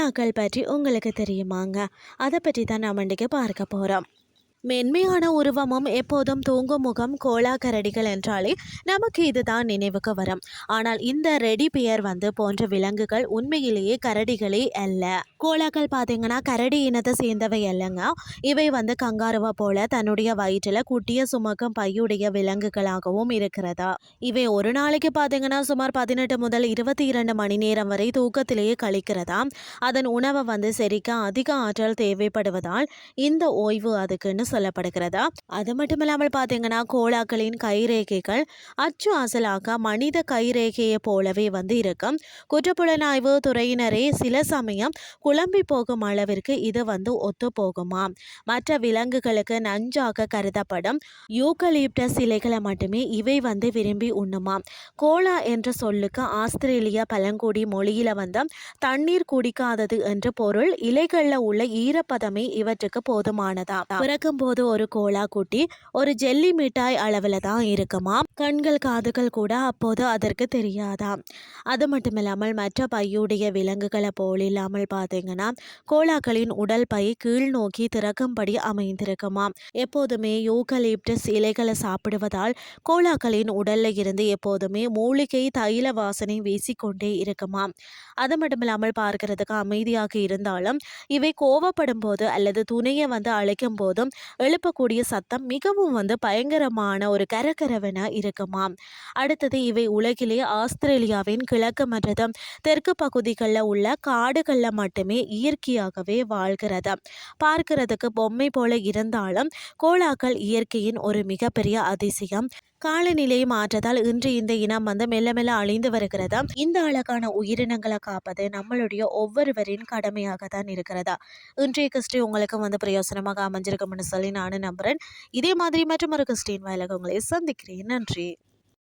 கோலாக்கள் பற்றி உங்களுக்கு தெரியுமாங்க? அதை பற்றி தான் நாம் இன்றைக்கு பார்க்க போகிறோம். மென்மையான உருவமும் எப்போதும் தூங்கும் முகம் கோலா கரடிகள் என்றாலே நமக்கு இதுதான் நினைவுக்கு வரும். ஆனால் இந்த ரெடி பியர் போன்ற விலங்குகள் உண்மையிலேயே கரடிகளே அல்ல. கோலாக்கள் பார்த்தீங்கன்னா கரடி இனத்தை சேர்ந்தவை அல்லங்க. இவை கங்காருவை போல தன்னுடைய வயிற்றில் குட்டிய சுமக்கும் பையுடைய விலங்குகளாகவும் இருக்கிறதா. இவை ஒரு நாளைக்கு பார்த்தீங்கன்னா சுமார் 18 முதல் 22 மணி நேரம் வரை தூக்கத்திலேயே கழிக்கிறதா. அதன் உணவை செரிக்க அதிக ஆற்றல் தேவைப்படுவதால் இந்த ஓய்வு அதுக்குன்னு சொல்லப்படுகிறதா. அது மட்டும் இல்லாமல் பார்த்தீங்கன்னா கோலாக்களின் கைரேகைகள் அச்சு அசலாக மனித கைரேகையை போலவே இருக்கும். குற்றப்புலனாய்வு துறையினரே சில சமயம் குழம்பி போகும் அளவிற்கு இது ஒத்து போகுமா. மற்ற விலங்குகளுக்கு நஞ்சாக கருதப்படும் யூக்கலிப்டஸ் இலைகளை மட்டுமே இவை விரும்பி உண்ணுமா. கோலா என்ற சொல்லுக்கு ஆஸ்திரேலிய பழங்குடி மொழியில தண்ணீர் குடிக்காதது என்று பொருள். இலைகளில் உள்ள ஈரப்பதமே இவற்றுக்கு போதுமானதா. பிறக்கும் போது ஒரு கோலா குட்டி ஒரு ஜெல்லி மிட்டாய் அளவில் தான் இருக்குமா. கண்கள் காதுகள் கூட அப்போது அதற்கு தெரியாதாம். அது மட்டும் இல்லாமல் மற்ற பையுடைய விலங்குகளை போல் இல்லாமல் பார்த்தீங்கன்னா கோலாக்களின் உடல் பை கீழ் நோக்கி திறக்கும்படி அமைந்திருக்குமா. எப்போதுமே யூக்கலிப்டஸ் இலைகளை சாப்பிடுவதால் கோலாக்களின் உடல்ல இருந்து எப்போதுமே மூலிகை தைல வாசனை வீசிக்கொண்டே இருக்குமா. அது மட்டும் இல்லாமல் பார்க்கறதுக்கு அமைதியாக இருந்தாலும் இவை கோவப்படும் போது அல்லது துணையை அழைக்கும் போதும் எழுப்பக்கூடிய சத்தம் மிகவும் பயங்கரமான ஒரு கரகரவென இருக்குமா. அடுத்தது இவை உலகிலே ஆஸ்திரேலியாவின் கிழக்கு மற்றும் தெற்கு பகுதிகளில் உள்ள காடுகளில் மட்டுமே இயற்கையாகவே வாழ்கிறது. பார்க்கிறதுக்கு பொம்மை போல இருந்தாலும் கோலாக்கள் இயற்கையின் ஒரு மிகப்பெரிய அதிசயம். காலநிலை மாற்றத்தால் இன்று இந்த இனம் மெல்ல மெல்ல அழிந்து வருகிறதா. இந்த அழகான உயிரினங்களை காப்பது நம்மளுடைய ஒவ்வொருவரின் கடமையாக தான் இருக்கிறதா. இன்றைய கிறிஸ்டி உங்களுக்கு பிரயோசனமாக அமைஞ்சிருக்கும்னு சொல்லி நானும் நம்புறேன். இதே மாதிரி மற்றும் ஒரு கிறிஸ்டின் வாயிலாக உங்களை சந்திக்கிறேன். நன்றி.